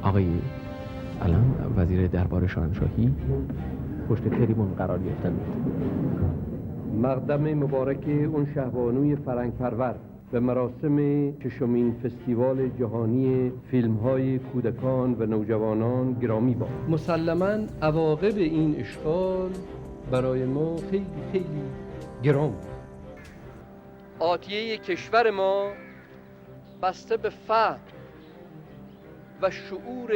آقای الان وزیر دربار شاهنشاهی پشت تریبون قرار گرفتن. مقدم مبارک اون شهبانوی فرهنگ پرور به مراسم ششمین فستیوال جهانی فیلم‌های کودکان و نوجوانان گرامی باد. مسلماً عواقب این اشغال برای ما خیلی خیلی گران بود. آتیه کشور ما بسته به فهم و شعور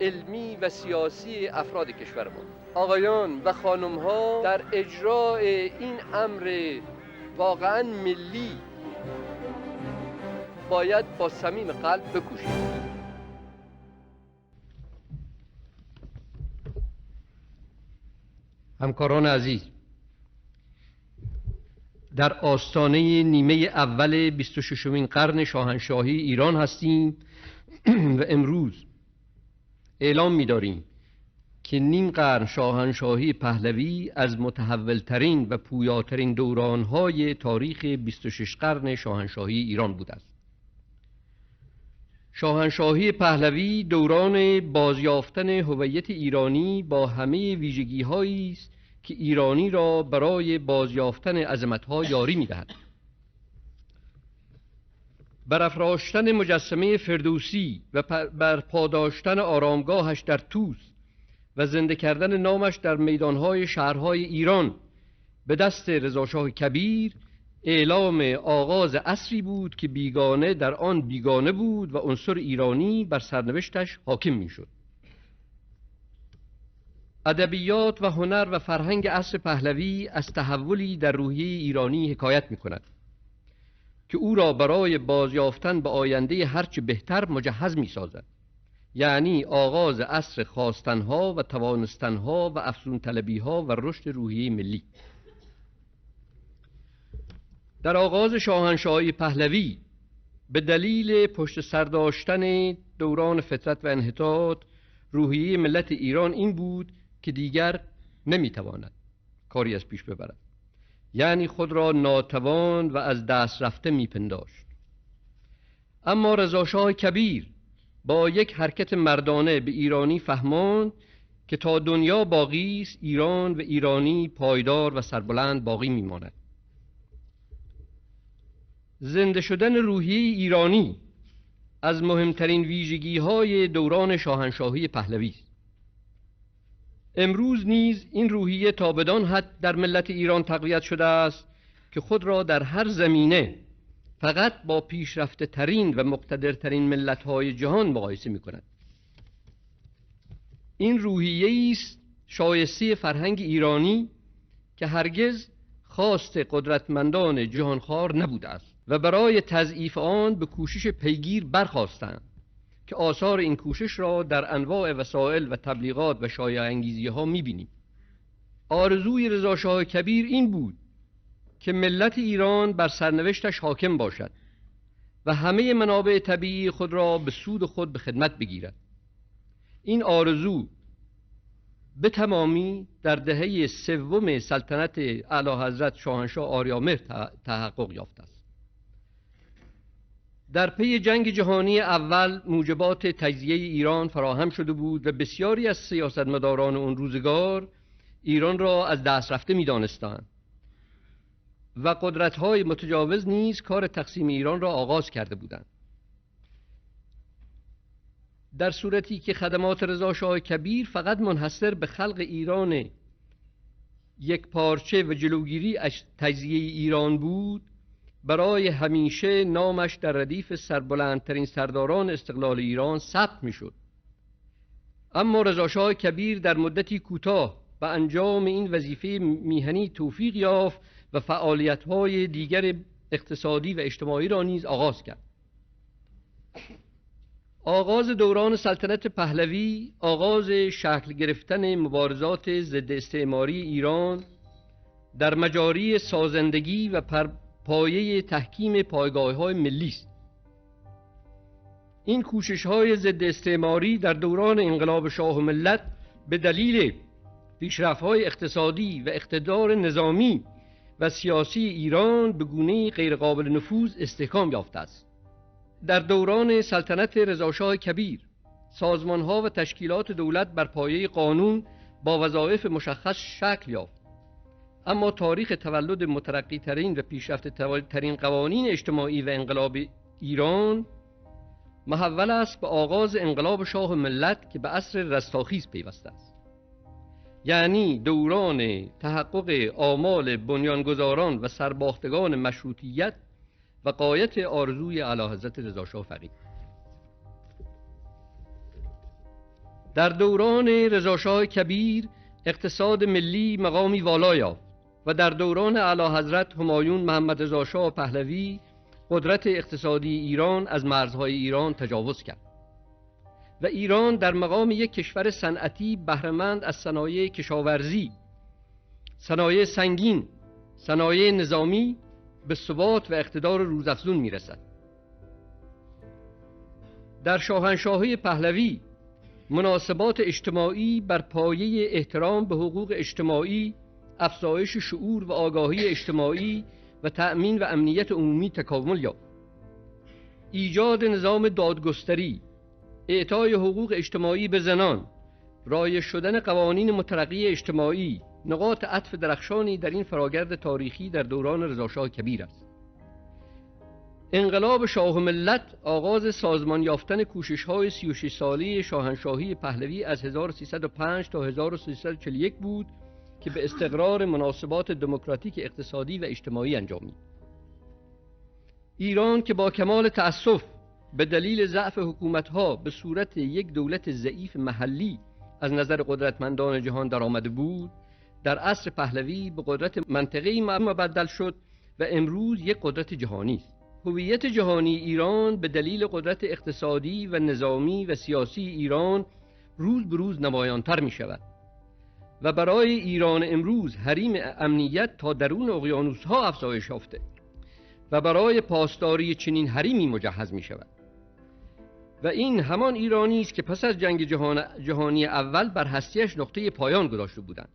علمی و سیاسی افراد کشور ما. آقایان و خانم‌ها در اجرای این امر واقعاً ملی باید با صمیم قلب بکوشید. همکاران عزیز، در آستانه نیمه اول 26مین قرن شاهنشاهی ایران هستیم و امروز اعلام می‌داریم که نیم قرن شاهنشاهی پهلوی از متحول‌ترین و پویاترین دوران‌های تاریخ 26 قرن شاهنشاهی ایران بوده است. شاهنشاهی پهلوی دوران بازیافتن هویت ایرانی با همه ویژگی‌هایی است که ایرانی را برای بازیافتن عظمت‌ها یاری می‌دهد. برافراشتن مجسمه فردوسی و برپاداشتن آرامگاهش در طوس و زنده کردن نامش در میدان‌های شهرهای ایران به دست رضاشاه کبیر اعلام آغاز عصری بود که بیگانه در آن بیگانه بود و عنصر ایرانی بر سرنوشتش حاکم می‌شد. ادبیات و هنر و فرهنگ عصر پهلوی از تحولی در روحیه ایرانی حکایت می‌کند که او را برای بازیافتن به آینده هرچه بهتر مجهز می‌سازد، یعنی آغاز عصر خواستنها و توانستنها و افزون طلبیها و رشد روحیه ملی. در آغاز شاهنشاهی پهلوی به دلیل پشت سر داشتن دوران فترت و انحطاط، روحیه ملت ایران این بود که دیگر نمیتواند کاری از پیش ببرد، یعنی خود را ناتوان و از دست رفته میپنداشت. اما رضاشاه کبیر با یک حرکت مردانه به ایرانی فهماند که تا دنیا باقی است ایران و ایرانی پایدار و سربلند باقی میماند. زنده شدن روحیه ایرانی از مهمترین ویژگی‌های دوران شاهنشاهی پهلوی است. امروز نیز این روحیه تا بدان حد در ملت ایران تقویت شده است که خود را در هر زمینه فقط با پیشرفته ترین و مقتدرترین ملت‌های جهان مقایسه می‌کند. این روحیه است شایسته فرهنگ ایرانی که هرگز خواست قدرتمندان جهانخوار نبوده است و برای تضعیف آن به کوشش پیگیر برخاستند که آثار این کوشش را در انواع وسایل و تبلیغات و شایعه انگیزی‌ها می‌بینیم. آرزوی رضاشاه کبیر این بود که ملت ایران بر سرنوشتش حاکم باشد و همه منابع طبیعی خود را به سود خود به خدمت بگیرد. این آرزو به تمامی در دهه سوم سلطنت اعلیحضرت شاهنشاه آریامهر تحقق یافته است. در پی جنگ جهانی اول موجبات تجزیه ایران فراهم شده بود و بسیاری از سیاستمداران اون روزگار ایران را از دست رفته می‌دانستند و قدرت‌های متجاوز نیز کار تقسیم ایران را آغاز کرده بودند. در صورتی که خدمات رضاشاه کبیر فقط منحصر به خلق ایران یک پارچه و جلوگیری از تجزیه ایران بود، برای همیشه نامش در ردیف سربلندترین سرداران استقلال ایران ثبت می‌شد. اما رضاشاه کبیر در مدتی کوتاه به انجام این وظیفه میهنی توفیق یافت و فعالیت‌های دیگر اقتصادی و اجتماعی را نیز آغاز کرد. آغاز دوران سلطنت پهلوی، آغاز شکل گرفتن مبارزات ضد استعماری ایران در مجاری سازندگی و پایه تحکیم پایگاه‌های ملی است. این کوشش‌های ضد استعماری در دوران انقلاب شاه و ملت به دلیل پیشرفت‌های اقتصادی و اقتدار نظامی و سیاسی ایران به گونه‌ای غیرقابل نفوذ استحکام یافته است. در دوران سلطنت رضاشاه کبیر سازمان‌ها و تشکیلات دولت بر پایه قانون با وظایف مشخص شکل یافت. اما تاریخ تولد مترقی ترین و پیشرفته ترین قوانین اجتماعی و انقلاب ایران محول است به آغاز انقلاب شاه ملت که به عصر رستاخیز پیوسته است، یعنی دوران تحقق آمال بنیانگذاران و سرباختگان مشروطیت و غایت آرزوی اعلیحضرت رضا شاه فقیه. در دوران رضا شاه کبیر اقتصاد ملی مقامی والا یافت و در دوران اعلیحضرت همایون محمد رضا شاه پهلوی قدرت اقتصادی ایران از مرزهای ایران تجاوز کرد و ایران در مقام یک کشور صنعتی بهره‌مند از صنایع کشاورزی، صنایع سنگین، صنایع نظامی به ثبات و اقتدار روزافزون میرسد. در شاهنشاهی پهلوی مناسبات اجتماعی بر پایه احترام به حقوق اجتماعی، افزایش شعور و آگاهی اجتماعی و تأمین و امنیت عمومی تکامل یافت. ایجاد نظام دادگستری، اعطای حقوق اجتماعی به زنان، رایج شدن قوانین مترقی اجتماعی نقاط عطف درخشانی در این فراگرد تاریخی در دوران رضاشاه کبیر است. انقلاب شاه ملت آغاز سازمان یافتن کوشش‌های 36 ساله شاهنشاهی پهلوی از 1305 تا 1341 بود که به استقرار مناسبات دموکراتیک اقتصادی و اجتماعی انجامید. ایران که با کمال تأسف به دلیل ضعف حکومت‌ها به صورت یک دولت ضعیف محلی از نظر قدرتمندان جهان درآمده بود، در عصر پهلوی به قدرت منطقه‌ای مبدل شد و امروز یک قدرت جهانی است. هویت جهانی ایران به دلیل قدرت اقتصادی و نظامی و سیاسی ایران روز به روز نمایانتر می شود و برای ایران امروز حریم امنیت تا درون اقیانوس‌ها افزایش یافته و برای پاسداری چنین حریمی مجهز می شود. و این همان ایرانی است که پس از جنگ جهانی اول بر هستیش نقطه پایان گذاشته بودند.